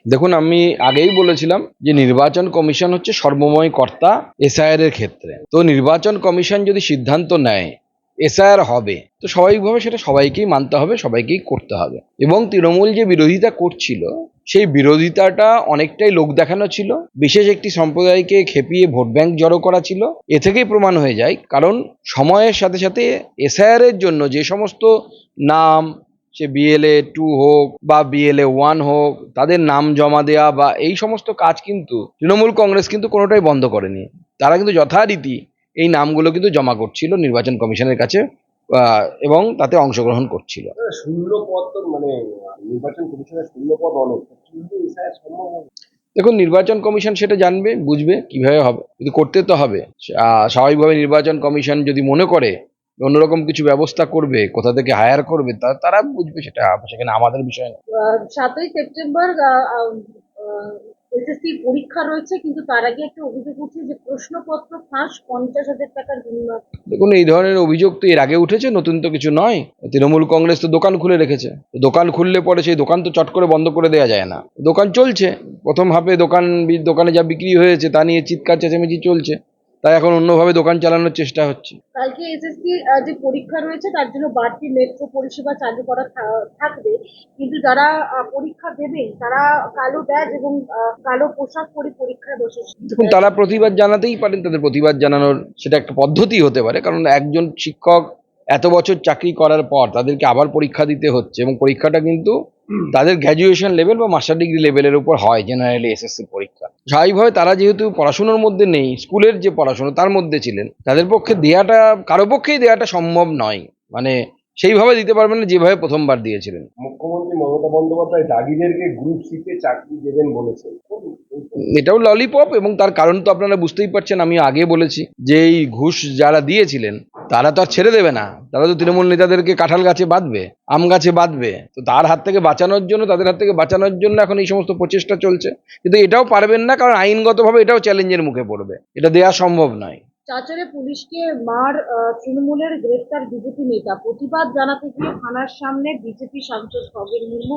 দেখুন, আমি আগেই বলেছিলাম যে নির্বাচন কমিশন হচ্ছে সর্বময় কর্তা এসআইআর এর ক্ষেত্রে। তো নির্বাচন কমিশন যদি সিদ্ধান্ত নেয় এসআইআর হবে, তো স্বাভাবিকভাবে সেটা সবাইকেই মানতে হবে, সবাইকেই করতে হবে। এবং তৃণমূল যে বিরোধিতা করছিল, সেই বিরোধিতাটা অনেকটাই লোক দেখানো ছিল, বিশেষ একটি সম্প্রদায়কে খেপিয়ে ভোট ব্যাংক জড়ো করা ছিল। এ থেকেই প্রমাণ হয়ে যায়, কারণ সময়ের সাথে সাথে এসআইআর এর জন্য যে সমস্ত নাম, সে BLA 2 হোক বা BLA 1 হোক, তাদের নাম জমা দেওয়া বা এই সমস্ত কাজ কিন্তু তৃণমূল কংগ্রেস কিন্তু কোনোটাই বন্ধ করেনি। তারা কিন্তু যথারীতি এই নামগুলো কিন্তু জমা করছিল নির্বাচন কমিশনের কাছে, এবং তাতে অংশগ্রহণ করছিল। শূন্য পদ তো মানে নির্বাচন কমিশনের শূন্য পদ অনেক, কিন্তু এসআইআর সম্ভব হবে? দেখুন, নির্বাচন কমিশন সেটা জানবে, বুঝবে কিভাবে হবে, কিন্তু করতে তো হবে। স্বাভাবিকভাবে নির্বাচন কমিশন যদি মনে করে অন্যরকম কিছু ব্যবস্থা করবে, কোথা থেকে হায়ার করবে, তারা বুঝবে, সেটা সেখানে আমাদের বিষয় না। 7ই সেপ্টেম্বর এসএসসি পরীক্ষা রয়েছে, কিন্তু তার আগে একটা অভিযোগ উঠছে যে প্রশ্নপত্র ফাঁস, 50,000 টাকার বিনিময়ে। দেখুন, এই ধরনের অভিযোগ তো এর আগে উঠেছে, নতুন তো কিছু নয়। তৃণমূল কংগ্রেস তো দোকান খুলে রেখেছে, দোকান খুললে পরে সেই দোকান তো চট করে বন্ধ করে দেওয়া যায় না। দোকান চলছে, প্রথম হাফে দোকানে যা বিক্রি হয়েছে তা নিয়ে চিৎকার চেঁচামেচি চলছে, তাই এখন অন্যভাবে দোকান চালানোর চেষ্টা হচ্ছে। কালকে এসএসসি যে পরীক্ষা রয়েছে তার জন্য বাড়তি মেট্রো পরিষেবা চালু করা থাকবে, কিন্তু যারা পরীক্ষা দেবেন তারা কালো ব্যাজ এবং কালো পোশাক পরে পরীক্ষায় বসেছে। দেখুন, তারা প্রতিবাদ জানাতেই পারেন, তাদের প্রতিবাদ জানানোর সেটা একটা পদ্ধতি হতে পারে, কারণ একজন শিক্ষক এত বছর চাকরি করার পর তাদেরকে আবার পরীক্ষা দিতে হচ্ছে, এবং পরীক্ষাটা কিন্তু তাদের গ্র্যাজুয়েশন লেভেল বা মাস্টার ডিগ্রি লেভেলের উপর হয় জেনারেলি এসএসসি পরীক্ষা। স্বাভাবিকভাবে তারা যেহেতু পড়াশোনার মধ্যে নেই, স্কুলের যে পড়াশোনা তার মধ্যে ছিলেন, তাদের পক্ষে দেওয়াটা, কারো পক্ষেই দেওয়াটা সম্ভব নয়। মানে সেইভাবে দিতে পারবেন না যেভাবে প্রথমবার দিয়েছিলেন। মুখ্যমন্ত্রী মমতা বন্দ্যোপাধ্যায় দাগিদেরকে গ্রুপ সিতে চাকরি দেবেন বলেছেন। এটাও ললিপপ, এবং তার কারণ তো আপনারা বুঝতেই পারছেন। আমি আগে বলেছি যে এই ঘুষ যারা দিয়েছিলেন তারা তো আর ছেড়ে দেবে না, তারা তো তৃণমূল নেতাদেরকে কাঁঠাল গাছে বাঁধবে, আম গাছে বাঁধবে। তো তার হাত থেকে বাঁচানোর জন্য, তাদের হাত থেকে বাঁচানোর জন্য এখন এই সমস্ত প্রচেষ্টা চলছে। কিন্তু এটাও পারবেন না, কারণ আইনগতভাবে এটাও চ্যালেঞ্জের মুখে পড়বে, এটা দেওয়া সম্ভব নয়। চাচরে পুলিশকে মার তৃণমূলের গ্রেফতার বিজেপি নেতা, প্রতিবাদ জানাতে গিয়ে থানার সামনে বিজেপি সাংসদ খগেন মুর্মু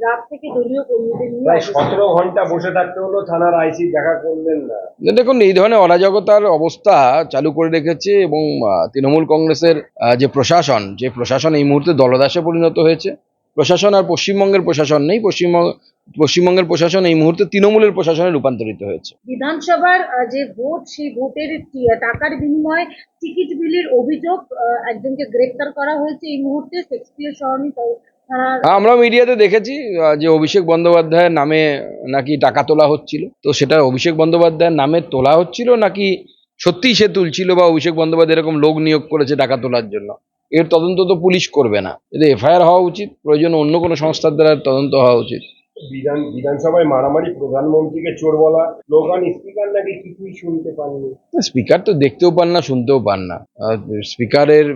রাত থেকে দলীয় কর্মীদের নিয়ে প্রায় 17 ঘন্টা বসে থাকতে হলো, থানার আইসি দেখা করলেন না। দেখুন, এই ধরনের অরাজকতার অবস্থা চালু করে রেখেছে, এবং তৃণমূল কংগ্রেসের যে প্রশাসন এই মুহূর্তে দলদাসে পরিণত হয়েছে। প্রশাসন আর পশ্চিমবঙ্গের প্রশাসন নেই, পশ্চিমবঙ্গের প্রশাসন এই মুহূর্তে তৃণমূলের প্রশাসনে রূপান্তরিত হয়েছে। বিধানসভার যে ভোট, সেই ভোটের টাকার বিনিময়ে টিকিট বিলির অভিযোগ, একজনকে গ্রেফতার করা হয়েছে এই মুহূর্তে শেক্সপিয়ার সরণি থানার। আমরা মিডিয়াতে দেখেছি যে অভিষেক বন্দ্যোপাধ্যায়ের নামে নাকি টাকা তোলা হচ্ছিল। তো সেটা অভিষেক বন্দ্যোপাধ্যায়ের নামে তোলা হচ্ছিল নাকি সত্যিই সে তুলছিল, বা অভিষেক বন্দ্যোপাধ্যায় এরকম লোক নিয়োগ করেছে টাকা তোলার জন্য, এর তদন্ত তো পুলিশ করবে না। এতে এফআইআর হওয়া উচিত, প্রয়োজন অন্য কোনো সংস্থার দ্বারা তদন্ত হওয়া উচিত। বিধানসভায় মারামারি, প্রধানমন্ত্রীকে চোর বলা, স্লোগান, স্পিকার নাকি কিছুই শুনতে পাননি। স্পিকার তো দেখতেও পান না, শুনতেও পান না। স্পিকারের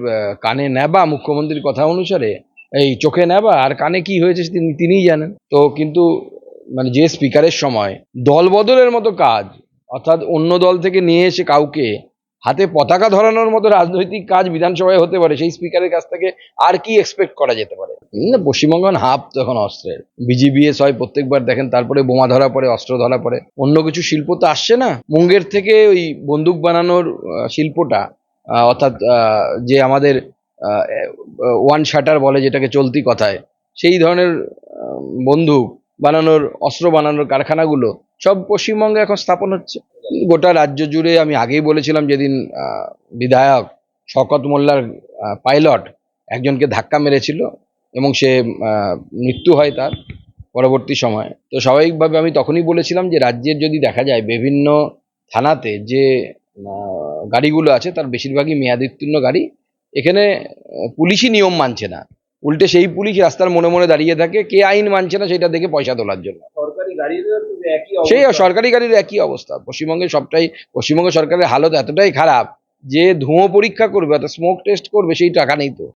কানে নেবা, মুখ্যমন্ত্রীর কথা অনুসারে এই চোখে নেবা, আর কানে কি হয়েছে তিনিই জানেন। তো কিন্তু মানে যে স্পিকারের সময় দল বদলের মতো কাজ, অর্থাৎ অন্য দল থেকে নিয়ে এসে কাউকে হাতে পতাকা ধরানোর মতো রাজনৈতিক কাজ বিধানসভায় হতে পারে, সেই স্পিকারের কাছ থেকে আর কি এক্সপেক্ট করা যেতে পারে? পশ্চিমবঙ্গ হাফ তো এখন অস্ত্রের, বিজিবিএস হয় প্রত্যেকবার দেখেন, তারপরে বোমা ধরা পড়ে, অস্ত্র ধরা পড়ে, অন্য কিছু শিল্প তো আসছে না। মুঙ্গের থেকে ওই বন্দুক বানানোর শিল্পটা, অর্থাৎ যে আমাদের ওয়ান শাটার বলে যেটাকে চলতি কথায়, সেই ধরনের বন্দুক বানানোর, অস্ত্র বানানোর কারখানাগুলো সব পশ্চিমবঙ্গে এখন স্থাপন হচ্ছে। গোটা রাজ্য জুড়ে, আমি আগেই বলেছিলাম, যেদিন বিধায়ক শওকত মোল্লার পাইলট একজনকে ধাক্কা মেরেছিল এবং সে মৃত্যু হয় তার পরবর্তী সময়, তো স্বাভাবিকভাবে আমি তখনই বলেছিলাম যে রাজ্যের যদি দেখা যায় বিভিন্ন থানাতে যে গাড়িগুলো আছে তার বেশিরভাগই মেয়াদোত্তীর্ণ গাড়ি। এখানে পুলিশই নিয়ম মানছে না, উল্টে সেই পুলিশ রাস্তার মনে মনে দাঁড়িয়ে থাকে, কে আইন মানছে না সেটা দেখে পয়সা তোলার জন্য। সরকারি গাড়ির একই সেই অবস্থা। সরকারি গাড়ির একই অবস্থা পশ্চিমবঙ্গ সরকারের হালত এতটাই খারাপ যে ধোঁয়া পরীক্ষা করবে, অর্থাৎ স্মোক টেস্ট করবে, সেই টাকা নেই তো।